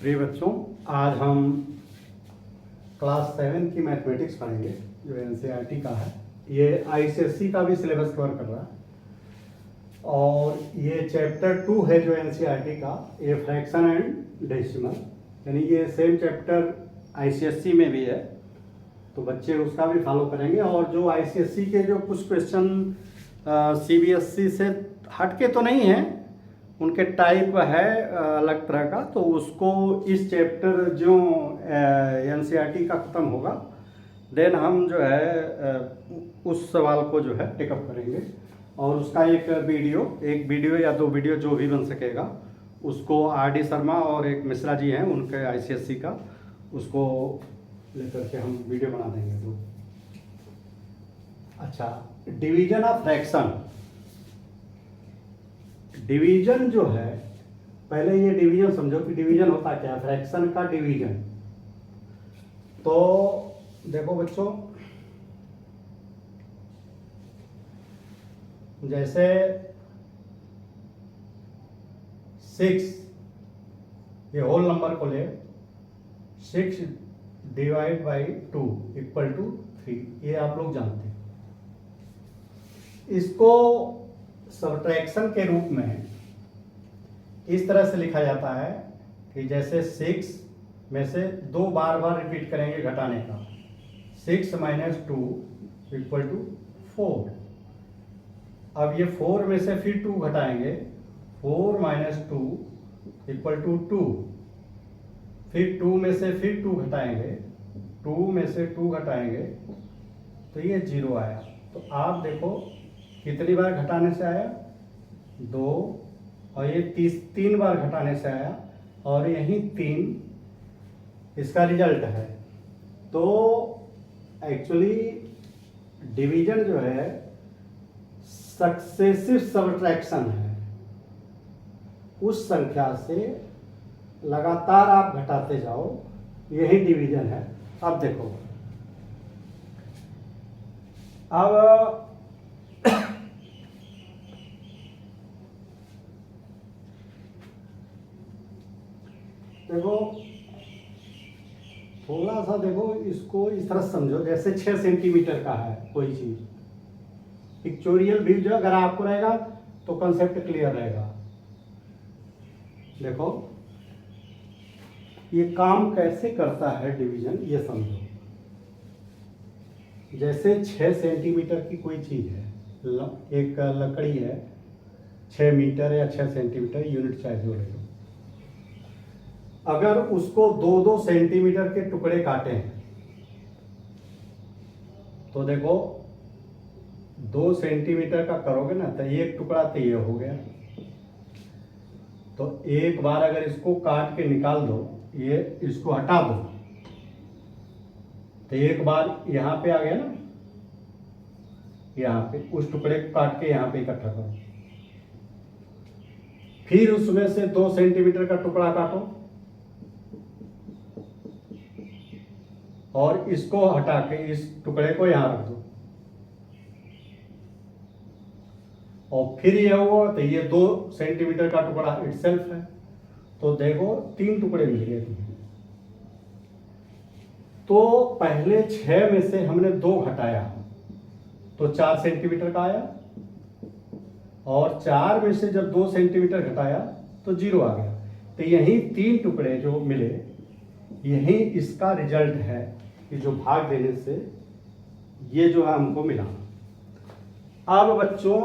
प्रिय बच्चों, आज हम क्लास 7 की मैथमेटिक्स पढ़ेंगे जो एनसीईआरटी का है। ये आईसीएसई का भी सिलेबस कवर कर रहा है और ये चैप्टर 2 है जो एनसीईआरटी का, ये फ्रैक्शन एंड डेसिमल, यानी ये सेम चैप्टर आईसीएसई में भी है, तो बच्चे उसका भी फॉलो करेंगे। और जो आईसीएसई के जो कुछ क्वेश्चन सीबीएसई से हटके तो नहीं है, उनके टाइप है अलग तरह का, तो उसको इस चैप्टर जो एनसीईआरटी का ख़त्म होगा देन हम जो है उस सवाल को जो है टेकअप करेंगे और उसका एक वीडियो या 2 वीडियो जो भी बन सकेगा उसको आर.डी. शर्मा और एक मिश्रा जी हैं उनके आईसीएसई का, उसको लेकर के हम वीडियो बना देंगे। तो अच्छा, डिवीजन ऑफ फ्रैक्शन। डिवीजन जो है, पहले ये डिवीजन समझो कि डिवीजन होता क्या है, फ्रैक्शन का डिवीजन। तो देखो बच्चों, जैसे 6 ये होल नंबर को ले, 6 डिवाइड बाई 2 इक्वल टू 3, ये आप लोग जानते हैं। इसको सब्ट्रैक्शन के रूप में इस तरह से लिखा जाता है कि जैसे 6 में से 2 बार रिपीट करेंगे घटाने का, 6 माइनस 2 इक्वल टू 4। अब ये 4 में से फिर 2 घटाएंगे, 4 माइनस 2 इक्वल टू 2। फिर 2 में से फिर 2 घटाएंगे, 2 में से 2 घटाएंगे तो ये 0 आया। तो आप देखो कितनी बार घटाने से आया, 2, और ये 3 बार घटाने से आया और यही 3 इसका रिजल्ट है। तो एक्चुअली डिवीजन जो है सक्सेसिव सब्ट्रैक्शन है, उस संख्या से लगातार आप घटाते जाओ, यही डिवीजन है। अब देखो, अब देखो थोड़ा सा देखो, इसको इस तरह समझो जैसे 6 सेंटीमीटर का है कोई चीज, पिक्चोरियल व्यू जो अगर आपको रहेगा तो कंसेप्ट क्लियर रहेगा। देखो ये काम कैसे करता है डिवीजन, ये समझो। जैसे 6 सेंटीमीटर की कोई चीज है, एक लकड़ी है 6 मीटर या 6 सेंटीमीटर, यूनिट चाहे जो ले लो। अगर उसको 2-2 सेंटीमीटर के टुकड़े काटे हैं तो देखो 2 सेंटीमीटर का करोगे ना तो एक टुकड़ा तो ये हो गया। तो एक बार अगर इसको काट के निकाल दो, ये इसको हटा दो, तो एक बार यहाँ पे आ गया ना, यहाँ पे उस टुकड़े को काट के यहाँ पे इकट्ठा करो। फिर उसमें से 2 सेंटीमीटर का टुकड़ा काटो और इसको हटा के इस टुकड़े को यहां रख दो, और फिर ये हुआ तो ये 2 सेंटीमीटर का टुकड़ा इटसेल्फ है। तो देखो 3 टुकड़े मिल गए तुम्हें। तो पहले 6 में से हमने 2 घटाया तो 4 सेंटीमीटर का आया, और 4 में से जब 2 सेंटीमीटर घटाया तो 0 आ गया। तो यही 3 टुकड़े जो मिले, यही इसका रिजल्ट है कि जो भाग देने से ये जो है हमको मिला। अब बच्चों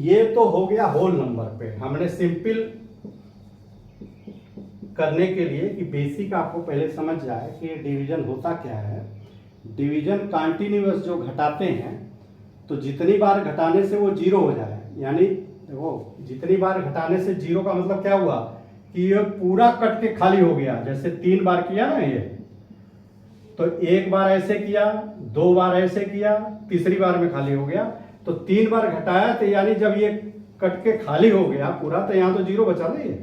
ये तो हो गया होल नंबर पे, हमने सिंपल करने के लिए कि बेसिक आपको पहले समझ जाए कि डिवीजन होता क्या है। डिवीजन कंटिन्यूअस जो घटाते हैं, तो जितनी बार घटाने से वो 0 हो जाए, यानी देखो जितनी बार घटाने से 0 का मतलब क्या हुआ कि ये पूरा कट के खाली हो गया। जैसे 3 बार किया ना ये, तो एक बार ऐसे किया, 2 बार ऐसे किया, तीसरी बार में खाली हो गया। तो 3 बार घटाया तो यानी जब ये कट के खाली हो गया पूरा, तो यहाँ तो 0 बचा नहीं है।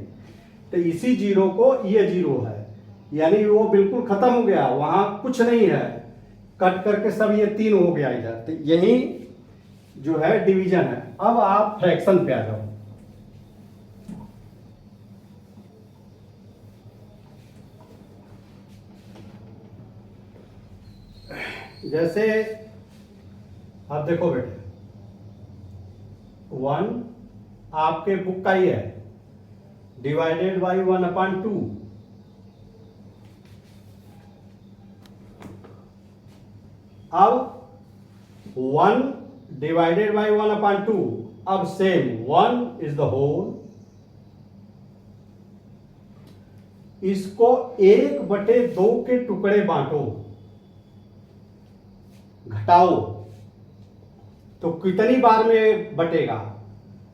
तो इसी 0 को ये 0 है, यानी वो बिल्कुल खत्म हो गया, वहां कुछ नहीं है, कट करके सब ये 3 हो गया इधर। तो यही जो है डिवीजन है। अब आप फ्रैक्शन पे आ जाओ। जैसे आप देखो बेटे, 1 आपके बुक का ही है, डिवाइडेड बाई 1/2। अब 1 डिवाइडेड बाई 1/2, अब सेम 1 इज द होल, इसको 1/2 के टुकड़े बांटो, घटाओ, तो कितनी बार में बटेगा?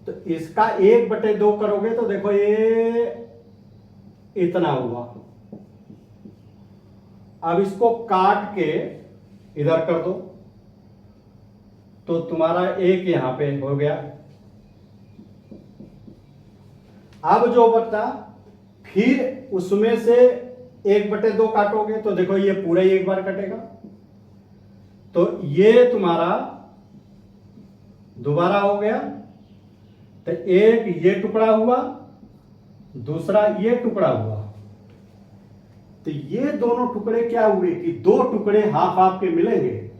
तो इसका 1/2 करोगे तो देखो ये इतना हुआ। अब इसको काट के इधर कर दो तो तुम्हारा 1 यहां पे हो गया। अब जो बचा फिर उसमें से 1/2 काटोगे तो देखो ये पूरा ही एक बार कटेगा, तो ये तुम्हारा दोबारा हो गया। तो एक ये टुकड़ा हुआ, दूसरा ये टुकड़ा हुआ, तो ये दोनों टुकड़े क्या हुए कि 2 टुकड़े हाफ हाफ के मिलेंगे,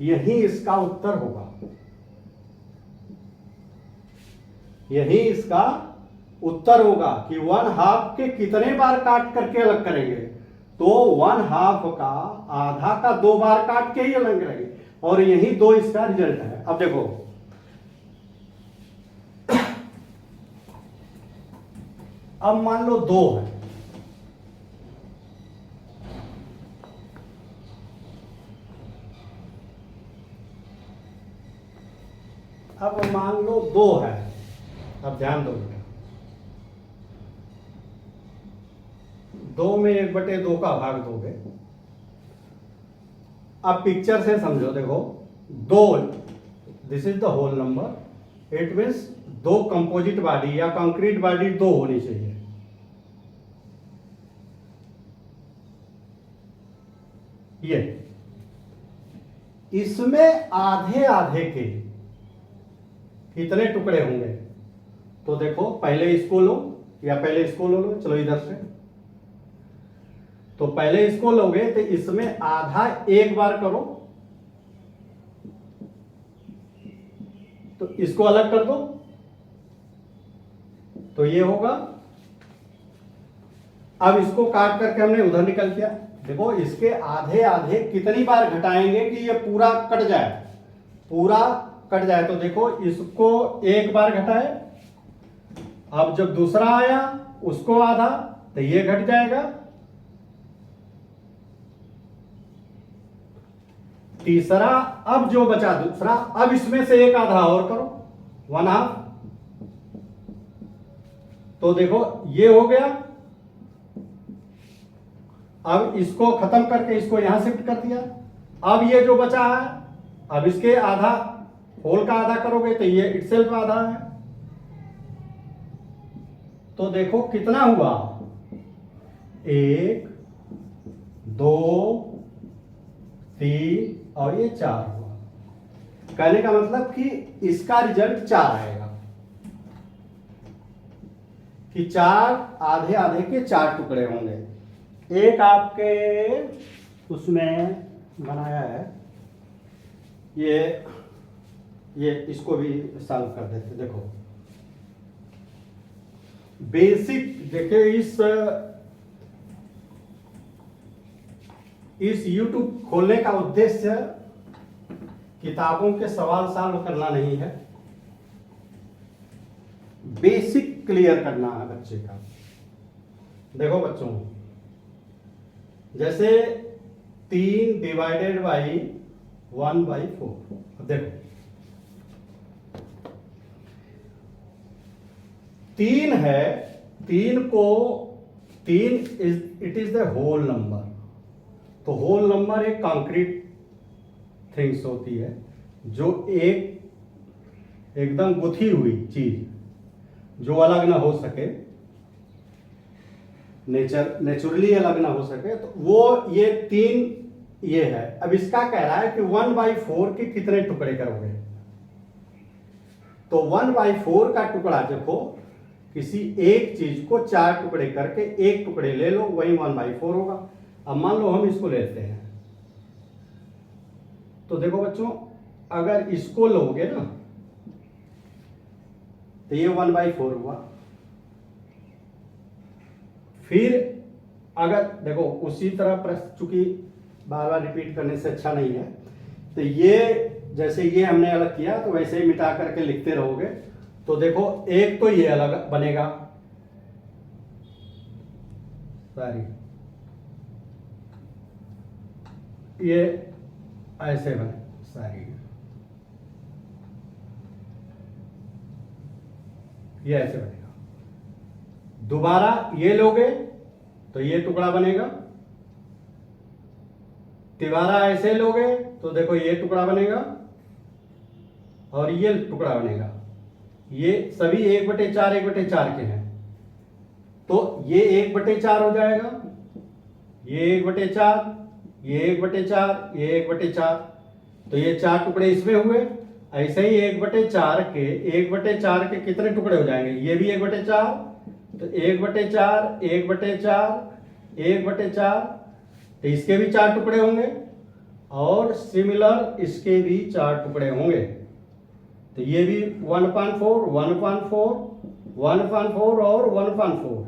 यही इसका उत्तर होगा, यही इसका उत्तर होगा कि 1/2 के कितने बार काट करके अलग करेंगे? तो 1/2 का आधा का 2 बार काट के ही अलग करेंगे, और यही 2 इसका रिजल्ट है। अब देखो, अब मान लो 2 है, अब मान लो 2 है, अब ध्यान दो बेटा, 2 में 1/2 का भाग दोगे। अब पिक्चर से समझो, देखो 2, this is the whole number, it means 2 composite body या कंक्रीट बॉडी 2 होनी चाहिए। ये इसमें आधे आधे के कितने टुकड़े होंगे? तो देखो पहले इसको लो या पहले इसको लो, चलो इधर से, तो पहले इसको लोगे तो इसमें आधा एक बार करो, तो इसको अलग कर दो तो ये होगा। अब इसको काट करके हमने उधर निकल किया, देखो इसके आधे आधे कितनी बार घटाएंगे कि ये पूरा कट जाए, पूरा कट जाए। तो देखो इसको 1 बार घटाए, अब जब दूसरा आया उसको आधा, तो ये घट जाएगा, तीसरा, अब जो बचा दूसरा, अब इसमें से एक आधा और करो, 1/2, तो देखो ये हो गया। अब इसको खत्म करके इसको यहां शिफ्ट कर दिया, अब ये जो बचा है, अब इसके आधा, होल का आधा करोगे तो ये इटसेल्फ आधा है, तो देखो कितना हुआ, 1 2 3 और ये 4 हुआ। कहने का मतलब कि इसका रिजल्ट 4 आएगा, कि 4 आधे आधे के 4 टुकड़े होंगे। एक आपके उसमें बनाया है, ये इसको भी सॉल्व कर देते। देखो बेसिक, देखिए इस YouTube खोलने का उद्देश्य किताबों के सवाल सॉल्व करना नहीं है, बेसिक क्लियर करना है बच्चे का। देखो बच्चों, जैसे 3 डिवाइडेड बाई 1/4, देखो 3 है, 3 it is the whole number. तो होल नंबर एक कंक्रीट थिंग्स होती है, जो एकदम गुथी हुई चीज, जो अलग ना हो सके, नेचुरली अलग ना हो सके, तो वो ये 3 ये है। अब इसका कह रहा है कि 1/4 के कितने टुकड़े करोगे? तो 1/4 का टुकड़ा देखो, किसी एक चीज को 4 टुकड़े करके 1 टुकड़े ले लो, वही 1/4 होगा। अब मान लो हम इसको लेते हैं, तो देखो बच्चों, अगर इसको लोगे ना तो ये 1/4 हुआ। फिर अगर देखो उसी तरह प्रश्न, चूंकि बार बार रिपीट करने से अच्छा नहीं है, तो ये जैसे ये हमने अलग किया तो वैसे ही मिटा करके लिखते रहोगे। तो देखो एक तो ये अलग बनेगा, सॉरी ये ऐसे बने, सॉरी ये ऐसे बनेगा। दोबारा ये लोगे तो ये टुकड़ा बनेगा, तिबारा ऐसे लोगे तो देखो ये टुकड़ा बनेगा और ये टुकड़ा बनेगा। ये सभी 1/4 1/4 के हैं, तो ये 1/4 हो जाएगा, ये 1/4, ये 1/4, ये 1/4, तो ये 4 टुकड़े इसमें हुए। ऐसे ही 1/4 के कितने टुकड़े हो जाएंगे, ये भी 1/4, तो 1/4 1/4 1/4, तो इसके भी 4 टुकड़े होंगे और सिमिलर इसके भी 4 टुकड़े होंगे। तो ये भी 1/4 1/4 1/4 और 1/4।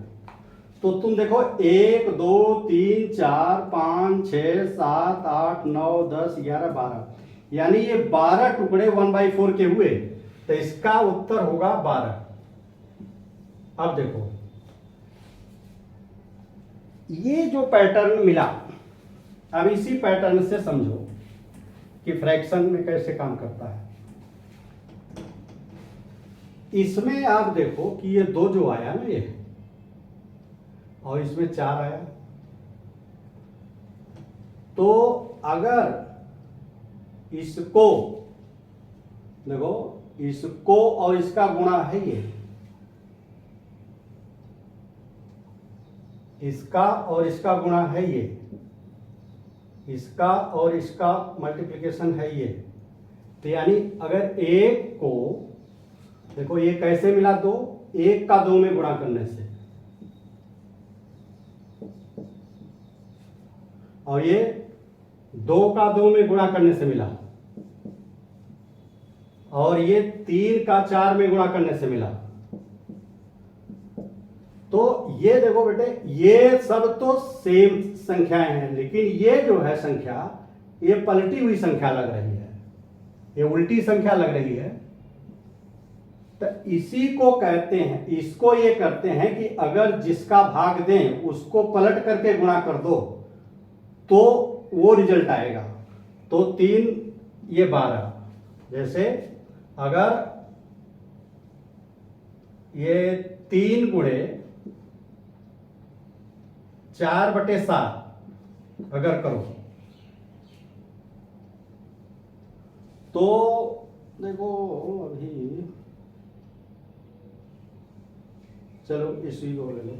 तो तुम देखो 1 2 3 4 5 6 7 8 9 10 11 12, यानी ये 12 टुकड़े 1/4 के हुए, तो इसका उत्तर होगा 12। अब देखो ये जो पैटर्न मिला, अब इसी पैटर्न से समझो कि फ्रैक्शन में कैसे काम करता है। इसमें आप देखो कि ये 2 जो आया ना ये, और इसमें 4 आया, तो अगर इसको देखो, इसको और इसका गुणा है ये, इसका और इसका गुणा है ये, इसका और इसका मल्टीप्लिकेशन है ये, तो यानी अगर एक को देखो ये कैसे मिला, 2 1 का 2 में गुणा करने से, और ये 2 का 2 में गुणा करने से मिला, और ये 3 का 4 में गुणा करने से मिला। तो ये देखो बेटे, ये सब तो सेम संख्याएं हैं, लेकिन ये जो है संख्या, ये पलटी हुई संख्या लग रही है, ये उल्टी संख्या लग रही है। तो इसी को कहते हैं, इसको ये करते हैं कि अगर जिसका भाग दें उसको पलट करके गुणा कर दो तो वो रिजल्ट आएगा। तो 3 ये 12, जैसे अगर ये 3 गुणे 4/7 अगर करो तो देखो अभी, चलो इसी को ले लो,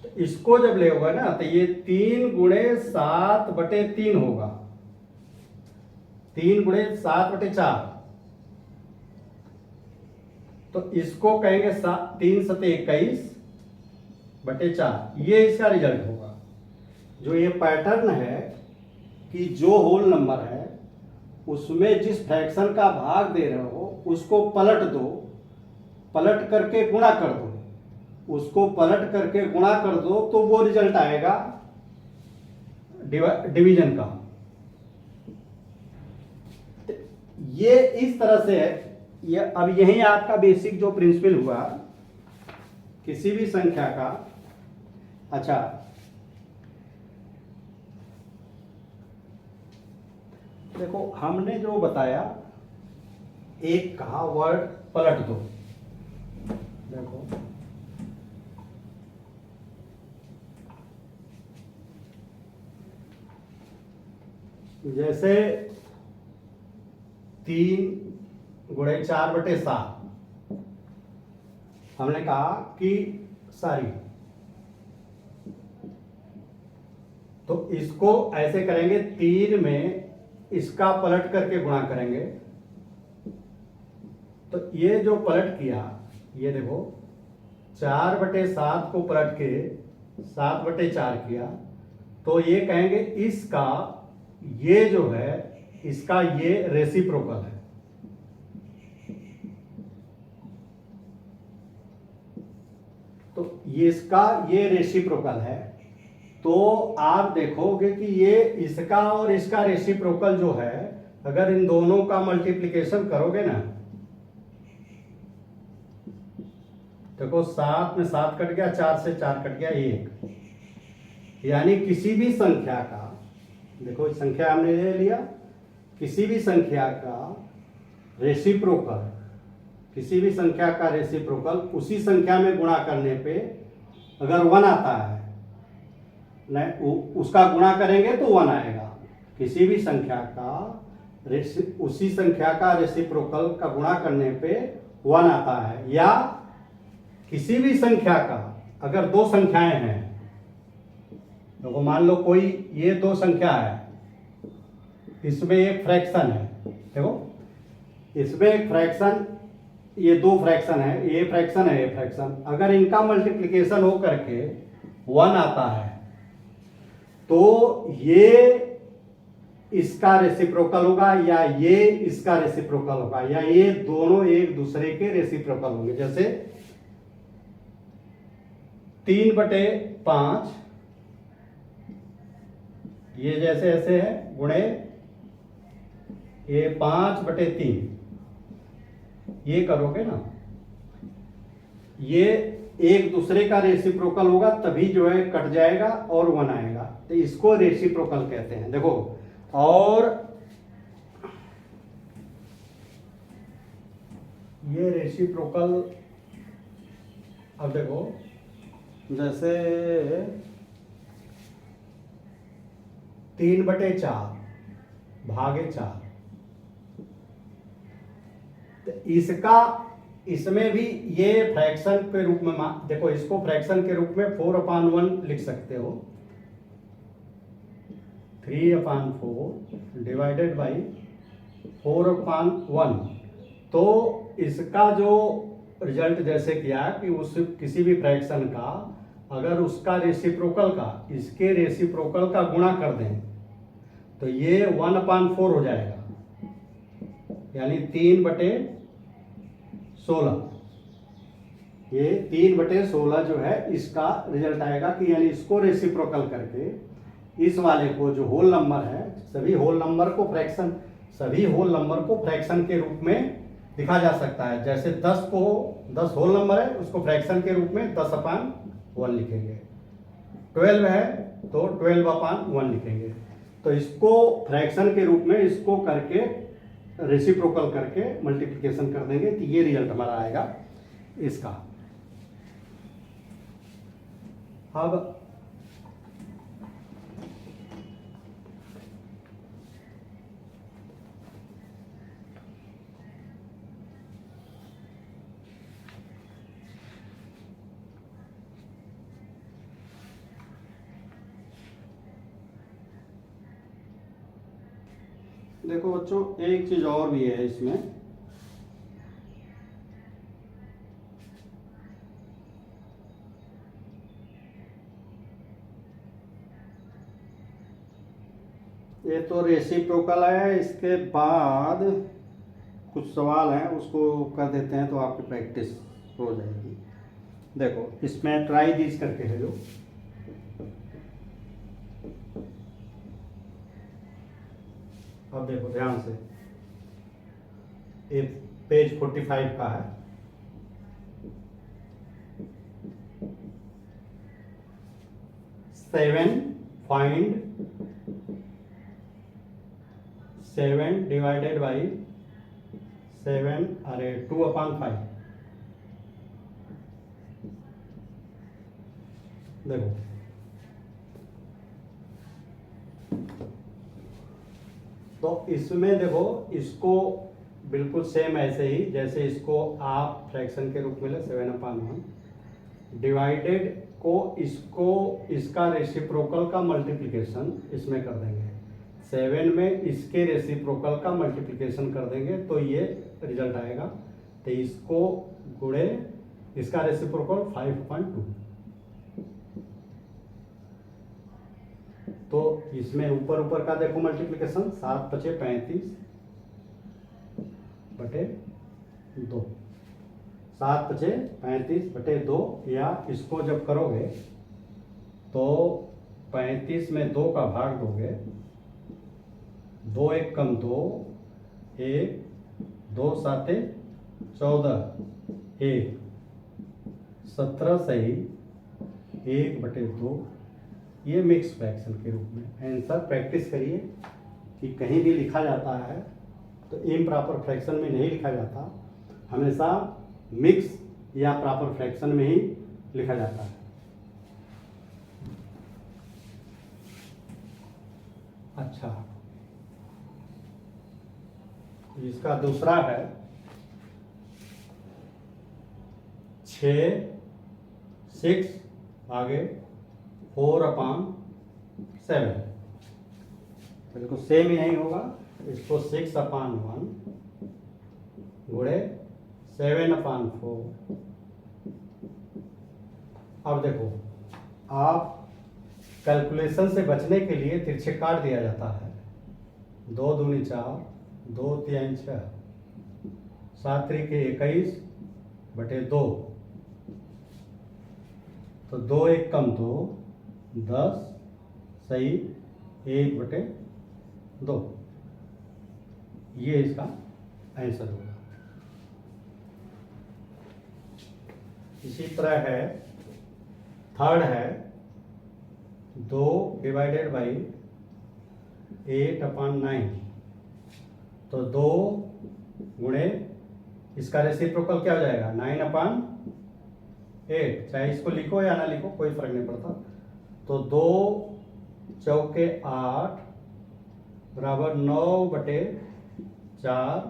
तो इसको जब ले होगा ना तो ये 3 गुणे 7/3 होगा, 3 गुणे 7/4, तो इसको कहेंगे 3 7 21/4, ये इसका रिजल्ट होगा। जो ये पैटर्न है कि जो होल नंबर है उसमें जिस फ्रैक्शन का भाग दे रहे हो उसको पलट दो, पलट करके गुणा कर दो, उसको पलट करके गुणा कर दो तो वो रिजल्ट आएगा डिवीजन का। ये इस तरह से है। ये अब यही आपका बेसिक जो प्रिंसिपल हुआ किसी भी संख्या का। अच्छा, देखो हमने जो बताया, एक कहा वर्ड पलट दो, देखो जैसे 3 गुणे 4/7 हमने कहा कि सारी, तो इसको ऐसे करेंगे, 3 में इसका पलट करके गुणा करेंगे, तो ये जो पलट किया, ये देखो 4/7 को पलट के 7/4 किया, तो ये कहेंगे इसका ये जो है इसका ये रेसिप्रोकल है। तो ये इसका ये रेसिप्रोकल है। तो आप देखोगे कि ये इसका और इसका रेसिप्रोकल जो है, अगर इन दोनों का मल्टीप्लिकेशन करोगे ना, देखो 7 में 7 कट गया, 4 से 4 कट गया, 1। यानी किसी भी संख्या का, देखो संख्या हमने ले लिया, किसी भी संख्या का रेसिप्रोकल, किसी भी संख्या का रेसिप्रोकल उसी संख्या में गुणा करने पे अगर 1 आता है, नहीं उसका गुणा करेंगे तो 1 आएगा। किसी भी संख्या का उसी संख्या का रेसिप्रोकल का गुणा करने पे 1 आता है। या किसी भी संख्या का, अगर दो संख्याएं हैं, तो मान लो कोई ये दो संख्या है, इसमें एक फ्रैक्शन है, देखो इसमें एक फ्रैक्शन, ये दो फ्रैक्शन है, ये फ्रैक्शन है, ये फ्रैक्शन, अगर इनका मल्टीप्लिकेशन हो करके 1 आता है तो ये इसका रेसिप्रोकल होगा या ये इसका रेसिप्रोकल होगा, या ये दोनों एक दूसरे के रेसिप्रोकल होंगे। जैसे 3/5 ये जैसे ऐसे है, गुणे ये 5/3, ये करोगे ना, ये एक दूसरे का रेसिप्रोकल होगा, तभी जो है कट जाएगा और 1 आएगा, तो इसको रेसिप्रोकल कहते हैं। देखो, और ये रेसिप्रोकल, अब देखो जैसे 3/4 भागे 4, तो इसका, इसमें भी ये फ्रैक्शन के रूप में, देखो इसको फ्रैक्शन के रूप में 4/1 लिख सकते हो, 3/4 डिवाइडेड बाई 4/1। तो इसका जो रिजल्ट जैसे किया कि उस किसी भी फ्रैक्शन का अगर उसका रेसिप्रोकल का इसके रेसिप्रोकल का गुणा कर दें तो ये 1/4 हो जाएगा, यानी 3/16। ये 3/16 जो है इसका रिजल्ट आएगा कि यानी इसको रेसिप्रोकल करके इस वाले को जो होल नंबर है, सभी होल नंबर को फ्रैक्शन के रूप में लिखा जा सकता है। जैसे 10 होल नंबर है, उसको फ्रैक्शन के रूप में 10/1 लिखेंगे। 12 है तो 12/1 लिखेंगे। तो इसको फ्रैक्शन के रूप में इसको करके रेसिप्रोकल करके मल्टीप्लिकेशन कर देंगे तो ये रिजल्ट हमारा आएगा इसका। अब देखो बच्चों, एक चीज और भी है इसमें, ये तो रेसिप्रोकल है। इसके बाद कुछ सवाल हैं, उसको कर देते हैं तो आपकी प्रैक्टिस हो जाएगी। देखो इसमें ट्राई दिस करके है, जो अब देखो ध्यान से, ये पेज 45 का है। Find 7 divided by 2/5। देखो तो इसमें देखो, इसको बिल्कुल सेम ऐसे ही जैसे इसको आप फ्रैक्शन के रूप में ले 7/1 डिवाइडेड को इसको इसका रेसिप्रोकल का मल्टीप्लिकेशन इसमें कर देंगे, 7 में इसके रेसिप्रोकल का मल्टीप्लिकेशन कर देंगे तो ये रिजल्ट आएगा। तो इसको गुणे इसका रेसिप्रोकल 5/2, तो इसमें ऊपर ऊपर का देखो मल्टीप्लिकेशन, 7×5 = 35/2, 7×5 = 2, या इसको जब करोगे तो 35 में 2 का भाग दोगे, 2 × 1 = 2, 1, 2 × 7 = 14, 1, 17 सही 1/2। ये मिक्स फ्रैक्शन के रूप में आंसर। प्रैक्टिस करिए कि कहीं भी लिखा जाता है तो इम्प्रॉपर फ्रैक्शन में नहीं लिखा जाता, हमेशा मिक्स या प्रॉपर फ्रैक्शन में ही लिखा जाता है। अच्छा, इसका दूसरा है 6 आगे 4/7, बिल्कुल सेम यही होगा। इसको 6/1 गुणे 7/4। अब देखो, आप कैलकुलेशन से बचने के लिए तिरछे काट दिया जाता है। 2 दूनी 4, 2 तिहाई 6, 7 त्रिके 21/2, तो 2 × 1 = 2, 10 सही 1/2। ये इसका आंसर होगा। इसी तरह है, थर्ड है 2 ÷ 8/9, तो 2 गुणे इसका रेसिप्रोकल क्या हो जाएगा, 9/8। चाहे इसको लिखो या ना लिखो, कोई फर्क नहीं पड़ता। तो 2 चौके 8 = 9/4,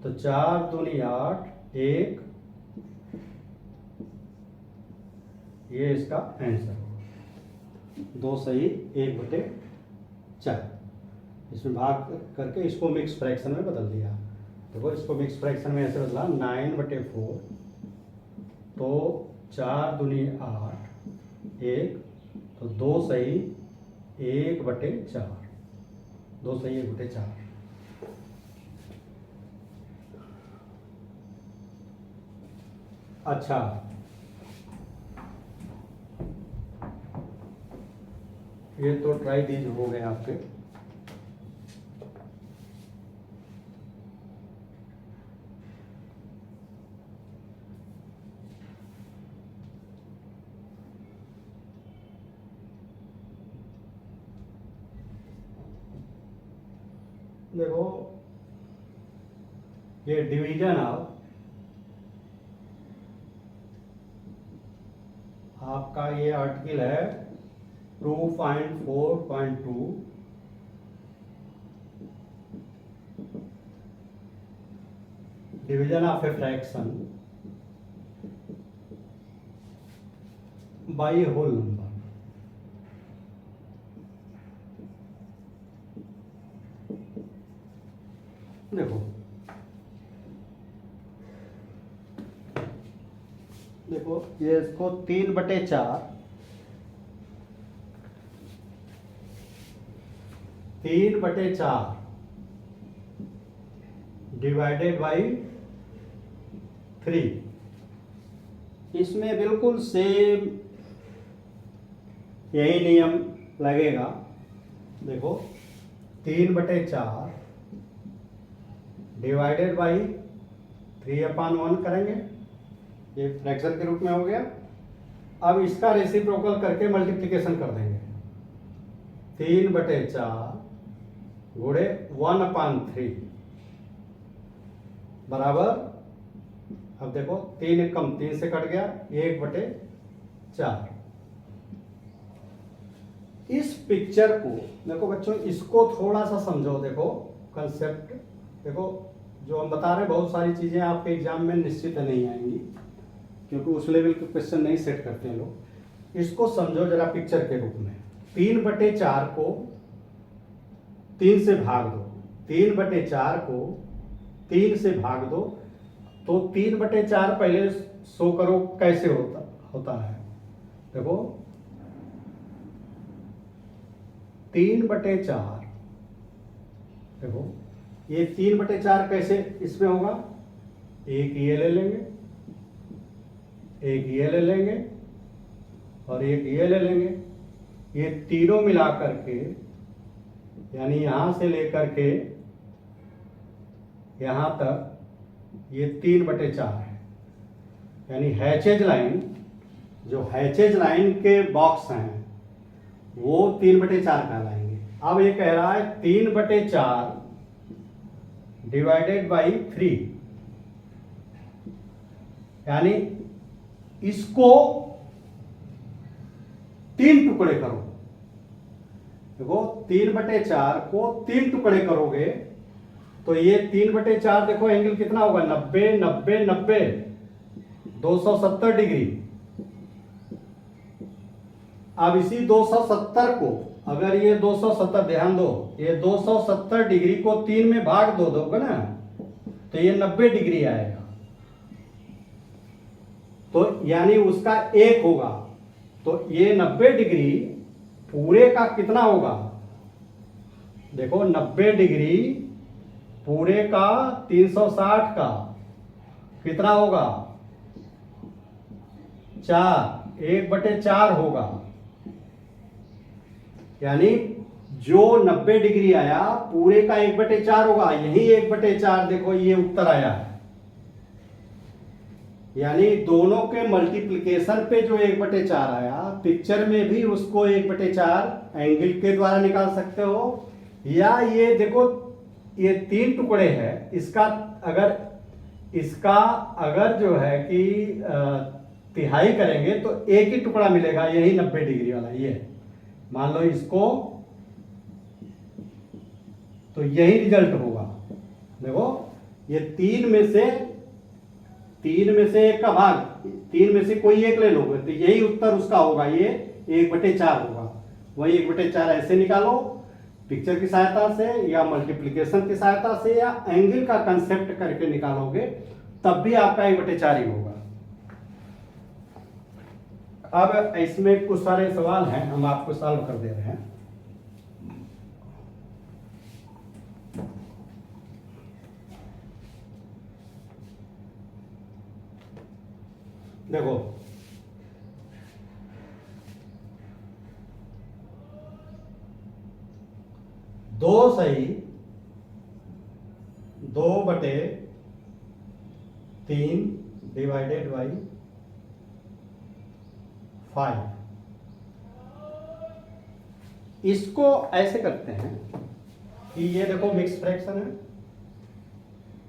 तो 4 दूनी 8, 1, ये इसका आंसर होगा। 2 सही 1/4। इसमें भाग करके इसको मिक्स फ्रैक्शन में बदल दिया। देखो, इसको मिक्स फ्रैक्शन में ऐसे बदला, 9/4, तो 4 दूनी 8, 1, तो 2 सही 1/4, 2 सही 1/4। अच्छा, ये तो ट्राई दीज हो गए आपके। देखो, ये डिवीजन ऑफ आपका ये आर्टिकल है 2.4.2, division of a fraction by a whole number. देखो, देखो ये इसको 3/4, 3/4 डिवाइडेड बाई 3, इसमें बिल्कुल सेम यही नियम लगेगा। देखो, 3/4 डिवाइडेड बाई 3/1 करेंगे, ये फ्रैक्शन के रूप में हो गया। अब इसका रेसिप्रोकल करके मल्टीप्लिकेशन कर देंगे, 3/4 गुणे 1/3 बराबर, अब देखो 3 × 1 = 3 से कट गया, 1/4। इस पिक्चर को देखो बच्चों, इसको थोड़ा सा समझो। देखो कंसेप्ट, देखो जो हम बता रहे हैं, बहुत सारी चीजें आपके एग्जाम में निश्चित नहीं आएंगी, क्योंकि उस लेवल के क्वेश्चन नहीं सेट करते हैं लोग। इसको समझो जरा पिक्चर के रूप में। 3/4 को 3 से भाग दो, 3/4 को 3 से भाग दो, तो 3/4 पहले शो करो कैसे होता, 3/4, देखो ये 3/4 कैसे इसमें होगा, एक ये ले लेंगे, एक ये ले लेंगे और एक ये ले लेंगे, ये तीनों मिला करके यानी यहां से लेकर के यहां तक ये 3/4 है। यानी हैचेज लाइन, जो हैचेज लाइन के बॉक्स हैं वो 3/4 कहलाएंगे। अब ये कह रहा है 3/4 डिवाइडेड बाई 3, यानी इसको 3 टुकड़े करो। देखो 3/4 को 3 टुकड़े करोगे तो ये 3/4 देखो एंगल कितना होगा, 90 90 90, 270 डिग्री। अब इसी 270 को, अगर ये 270, ध्यान दो, ये 270 डिग्री को 3 में भाग दोगे ना तो ये 90 डिग्री आएगा। तो यानी उसका 1 होगा, तो ये 90 डिग्री पूरे का कितना होगा, देखो 90 डिग्री पूरे का 360 का कितना होगा, 4, 1/4 होगा। यानी जो 90 डिग्री आया पूरे का 1/4 होगा, यही 1/4 देखो ये उत्तर आया है। यानी दोनों के मल्टीप्लिकेशन पे जो 1/4 आया, पिक्चर में भी उसको 1/4 एंगल के द्वारा निकाल सकते हो, या ये देखो ये 3 टुकड़े हैं, इसका अगर जो है कि तिहाई करेंगे तो एक ही टुकड़ा मिलेगा, यही 90 डिग्री वाला, ये मान लो इसको, तो यही रिजल्ट होगा। देखो ये 3 में से एक का भाग, 3 में से कोई एक ले लोगे तो यही उत्तर उसका होगा, ये 1/4 होगा। वही 1/4 ऐसे निकालो पिक्चर की सहायता से या मल्टीप्लिकेशन की सहायता से या एंगल का कंसेप्ट करके निकालोगे, तब भी आपका 1/4 ही होगा। अब इसमें कुछ सारे सवाल हैं, हम आपको सॉल्व कर दे रहे हैं। देखो दो सही 2/3 डिवाइडेड बाई 5, इसको ऐसे करते हैं कि ये देखो मिक्स फ्रैक्शन है,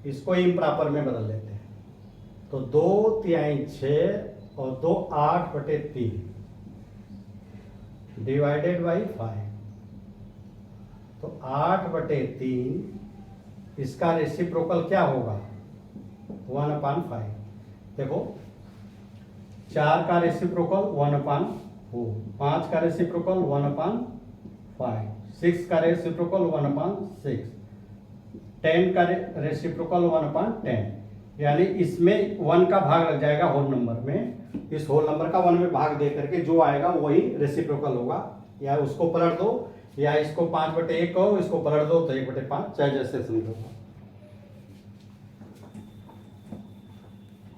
इसको इम्प्रॉपर में बदल लेते हैं। तो 2/3 6 और 2 8/3 डिवाइडेड बाई 5, तो 8/3 इसका रेसिप्रोकल क्या होगा, 1/5। देखो 4 का रेसिप्रोकल 1/4, 5 का रेसिप्रोकल 1/5, 6 का रेसिप्रोकल 1/6, 10 का रेसिप्रोकल 1/10। यानी इसमें 1 का भाग लग जाएगा होल नंबर में, इस होल नंबर का 1 में भाग दे करके जो आएगा वही रेसिप्रोकल होगा। या उसको पलट दो, या इसको 5/1 कहो, इसको पलट दो तो 1/5, चाहे जैसे समझो।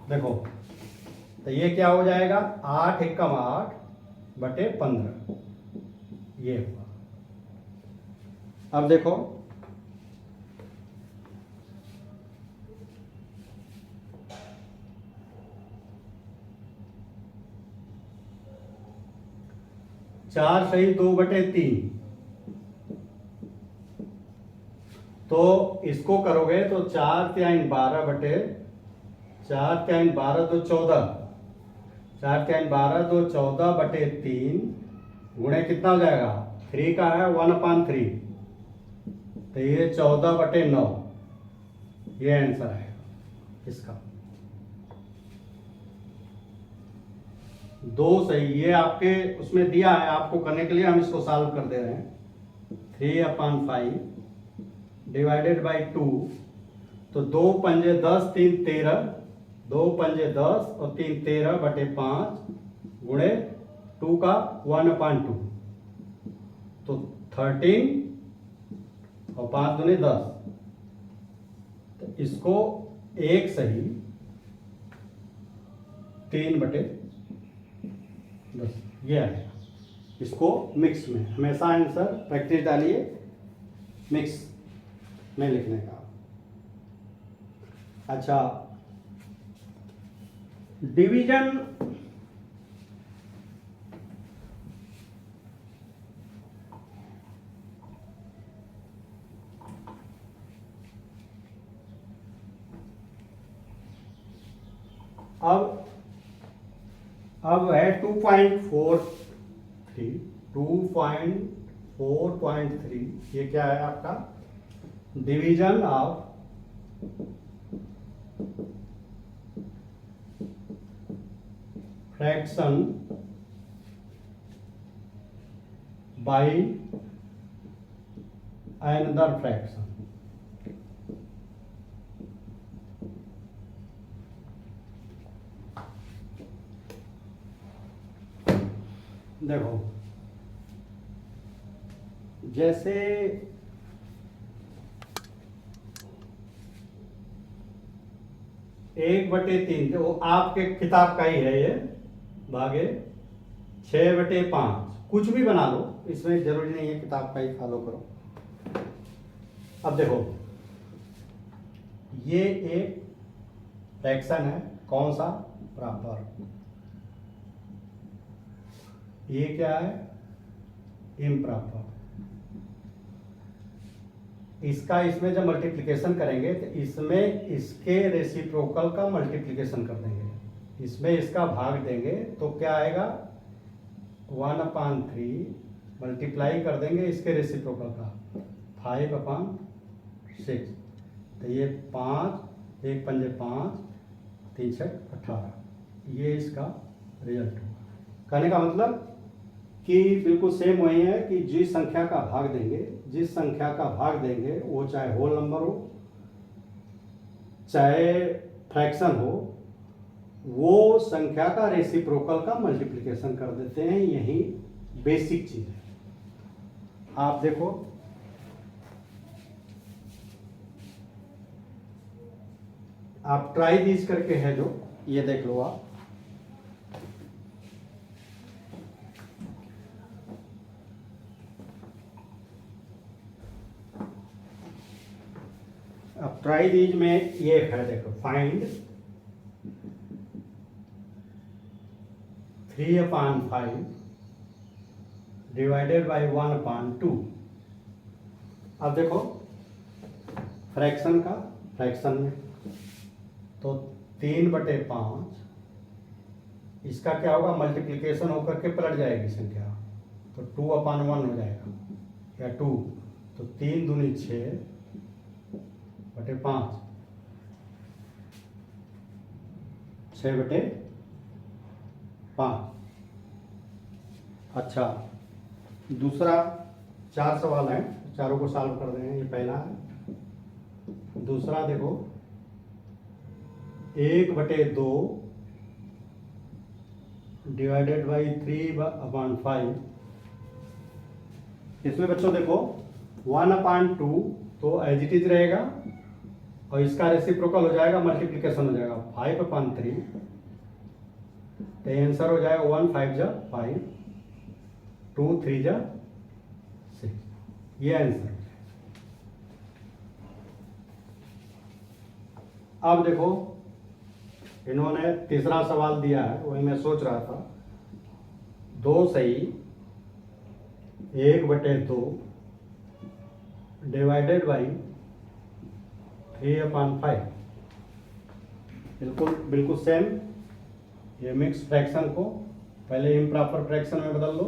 देखो तो ये क्या हो जाएगा, 8 एकम 8/15 ये हुआ। अब देखो चार सही 2/3, तो इसको करोगे तो 4/3 12/4, 4/3 2 14, 4/3 2 14/3 गुणे कितना हो जाएगा, 3 का है 1/3, तो ये 14/9, ये आंसर आएगा इसका। 2 सही, ये आपके उसमें दिया है, आपको करने के लिए हम इसको सॉल्व कर दे रहे हैं। 3/5 डिवाइडेड बाई 2, तो 2 पंजे 10 3 13, 2 पंजे 10 और 3 13/5 गुणे 2 का 1/2, तो 13 और 5 दूनी 10, तो इसको एक सही 3/10 ये आएगा। इसको मिक्स में हमेशा आंसर प्रैक्टिस डालिए मिक्स में लिखने का। अच्छा, डिवीजन अब है 2.4.3 ये क्या है आपका division of fraction by another fraction. देखो, जैसे 1/3 वो आपके किताब का ही है, ये भागे 6/5 कुछ भी बना लो, इसमें जरूरी नहीं है किताब का ही फॉलो करो। अब देखो, ये एक फ्रैक्शन है, कौन सा प्रॉपर, ये क्या है इम्प्रॉपर। इसका इसमें जब मल्टीप्लिकेशन करेंगे तो इसमें इसके रेसिप्रोकल का मल्टीप्लिकेशन कर देंगे, इसमें इसका भाग देंगे तो क्या आएगा 1/3 मल्टीप्लाई कर देंगे इसके रेसिप्रोकल का 5/6, तो ये 5 1 पंजे 5 3 6 18, ये इसका रिजल्ट होगा। कहने का मतलब कि बिल्कुल सेम वही है कि जिस संख्या का भाग देंगे वो चाहे होल नंबर हो चाहे फ्रैक्शन हो, वो संख्या का रेसिप्रोकल का मल्टीप्लिकेशन कर देते हैं। यही बेसिक चीज है। आप देखो, आप ट्राई दीज करके है जो ये देख लो आप, अब ट्राई दीज में ये है, देखो फाइंड 3/5 डिवाइडेड बाई 1/2। अब देखो फ्रैक्शन का फ्रैक्शन में तो 3/5 इसका क्या होगा मल्टीप्लिकेशन होकर के पलट जाएगी संख्या, तो 2/1 हो जाएगा या 2, तो 3 दूनी 6/5 6/5। अच्छा, दूसरा 4 सवाल है, चारों को सॉल्व कर देंगे। ये पहला है। दूसरा देखो 1/2 डिवाइडेड बाई 3/5। इसमें बच्चों देखो 1/2 तो एज इट इज रहेगा और इसका रेसिप्रोकल हो जाएगा, मल्टीप्लिकेशन हो जाएगा 5/3, तो आंसर हो जाएगा 1 5 जा 5 2 3 जा 6, ये आंसर। अब देखो इन्होंने तीसरा सवाल दिया है, वही मैं सोच रहा था, 2 सही 1/2 डिवाइडेड बाई 3/5, बिल्कुल सेम। ये मिक्स फ्रैक्शन को पहले इम्प्रॉपर फ्रैक्शन में बदल लो,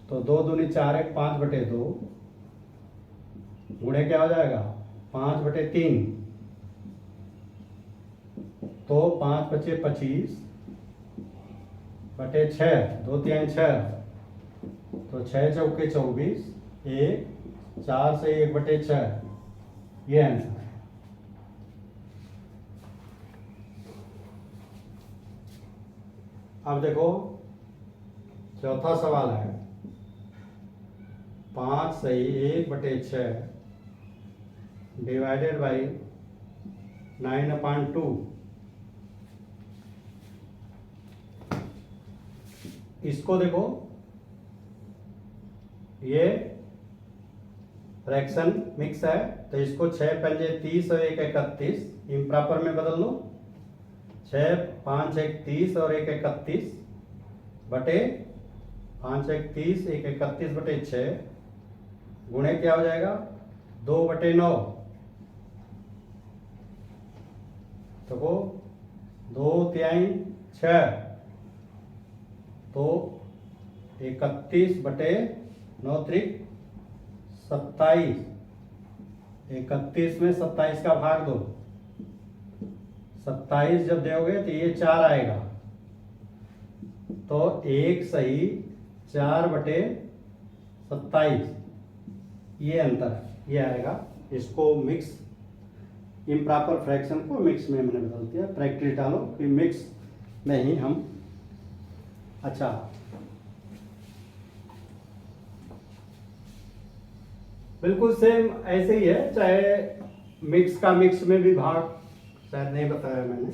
तो 2 दूनी 4 1 5/2 गुणे क्या हो जाएगा 5/3, तो 5 × 5 = 25/6, 2 3 6, तो 6 चौके 24, 1 4 से 1/6, ये आंसर है। अब देखो चौथा सवाल है 5 सही 1/6 डिवाइडेड बाई 9/2। इसको देखो, ये फ्रैक्शन मिक्स है तो इसको 6 पंजे 30 और 1 31 इम्प्रॉपर में बदल लो। 6 5 1 30 और 1 31 बटे 5 1 30 1 31 बटे 6 गुणे क्या हो जाएगा 2/9। तो वो 2 3 6 तो 31/9 त्रिक 27। 31 में 27 का भाग दो, 27 जब दोगे तो ये 4 आएगा। तो 1 सही 4/27 ये अंतर है, ये आएगा। इसको मिक्स इम्प्रॉपर फ्रैक्शन को मिक्स में मैंने बदल दिया। प्रैक्टिस डालो कि मिक्स में ही हम। अच्छा, बिल्कुल सेम ऐसे ही है, चाहे मिक्स का मिक्स में भी भाग शायद नहीं बताया मैंने।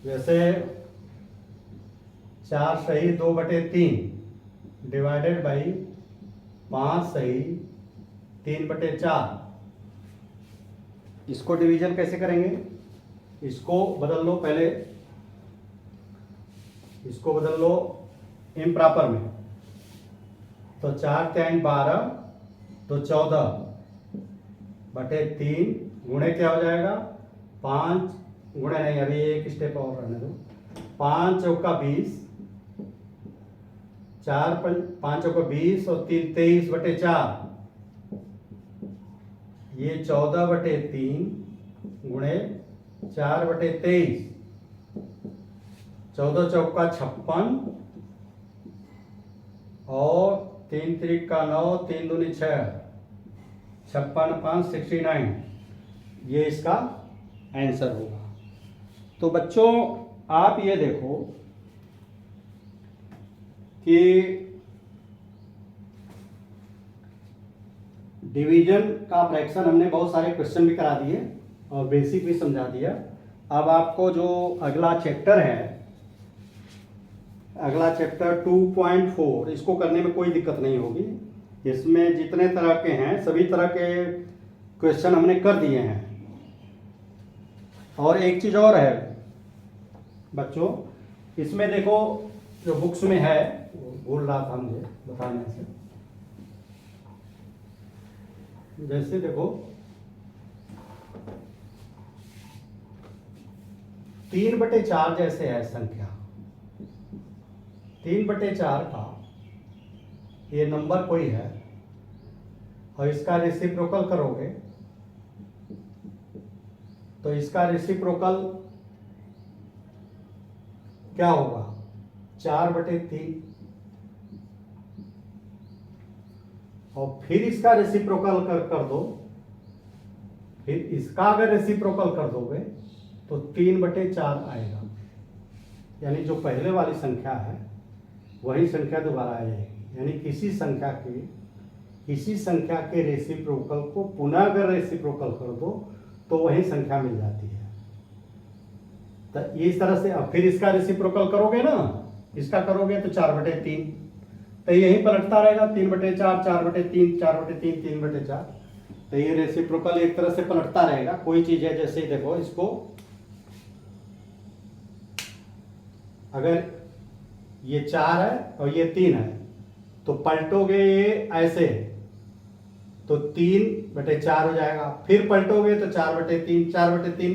जैसे 4 सही 2/3 डिवाइडेड बाई 5 सही 3/4। इसको डिवीजन कैसे करेंगे? इसको बदल लो, पहले इसको बदल लो इम्प्रॉपर में। तो 4 3 12 तो 14/3 गुणे क्या हो जाएगा 5 गुणे नहीं, अभी एक स्टेप और रहने दो। 5 चौका 20, 5 चौका 20 और 3 23/4 ये 14/3 गुणे 4/23। 14 चौका 56 और 3 3 का 9 3 दूनी 6 56 5 69 ये इसका आंसर होगा। तो बच्चों आप ये देखो कि डिवीजन का फ्रैक्शन हमने बहुत सारे क्वेश्चन भी करा दिए और बेसिक भी समझा दिया। अब आपको जो अगला चैप्टर है, अगला चैप्टर 2.4, इसको करने में कोई दिक्कत नहीं होगी। इसमें जितने तरह के हैं सभी तरह के क्वेश्चन हमने कर दिए हैं। और एक चीज़ और है बच्चों, इसमें देखो जो बुक्स में है, भूल रहा था मुझे बताने से। जैसे देखो 3/4 जैसे है संख्या, 3/4 का ये नंबर कोई है और इसका रेसिप्रोकल करोगे तो इसका रेसिप्रोकल क्या होगा 4/3। और फिर इसका रेसिप्रोकल कर दो, फिर इसका अगर रेसिप्रोकल कर दोगे तो 3/4 आएगा। यानी जो पहले वाली संख्या है वही संख्या दोबारा आएगी। यानी किसी संख्या के रेसिप्रोकल को पुनः अगर रेसिप्रोकल कर दो तो वही संख्या मिल जाती है। तो इस तरह से अब फिर इसका रेसिप्रोकल करोगे ना, इसका करोगे तो 4/3, तो यही पलटता रहेगा 3/4 4/3 4/3 3/4। तो ये रेसिप्रोकल एक तरह से पलटता रहेगा। कोई चीज है जैसे देखो, इसको अगर ये 4 है और ये 3 है तो पलटोगे ये ऐसे तो 3/4 हो जाएगा। फिर पलटोगे तो 4/3 4/3।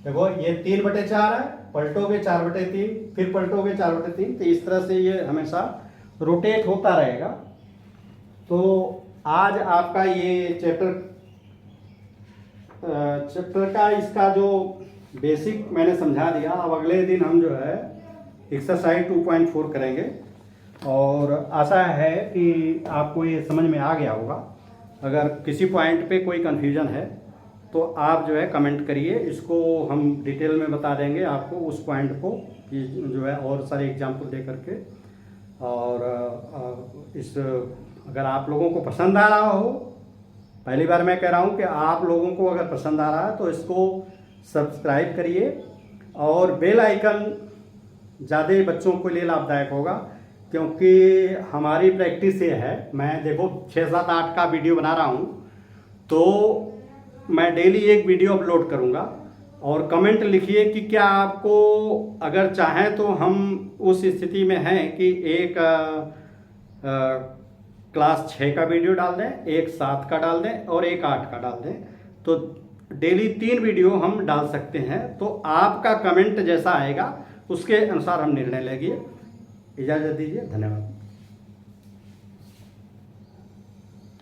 देखो ये 3/4 है, पलटोगे 4/3, फिर पलटोगे 4/3। तो इस तरह से ये हमेशा रोटेट होता रहेगा। तो आज आपका ये चैप्टर का इसका जो बेसिक मैंने समझा दिया। अब अगले दिन हम जो है एक्सरसाइज 2.4 करेंगे और आशा है कि आपको ये समझ में आ गया होगा। अगर किसी पॉइंट पे कोई कन्फ्यूजन है तो आप जो है कमेंट करिए, इसको हम डिटेल में बता देंगे आपको उस पॉइंट को कि जो है और सारे एग्जाम्पल दे करके। और इस अगर आप लोगों को पसंद आ रहा हो, पहली बार मैं कह रहा हूँ कि आप लोगों को अगर पसंद आ रहा है तो इसको सब्सक्राइब करिए और बेल आइकन ज़्यादा बच्चों के लिए लाभदायक होगा, क्योंकि हमारी प्रैक्टिस ये है, मैं देखो 6, 7, 8 का वीडियो बना रहा हूँ, तो मैं डेली एक वीडियो अपलोड करूँगा। और कमेंट लिखिए कि क्या आपको, अगर चाहें तो हम उस स्थिति में हैं कि एक क्लास 6 का वीडियो डाल दें, एक 7 का डाल दें और एक 8 का डाल दें, तो डेली 3 वीडियो हम डाल सकते हैं। तो आपका कमेंट जैसा आएगा उसके अनुसार हम निर्णय लेंगे। इजाज़त दीजिए, धन्यवाद।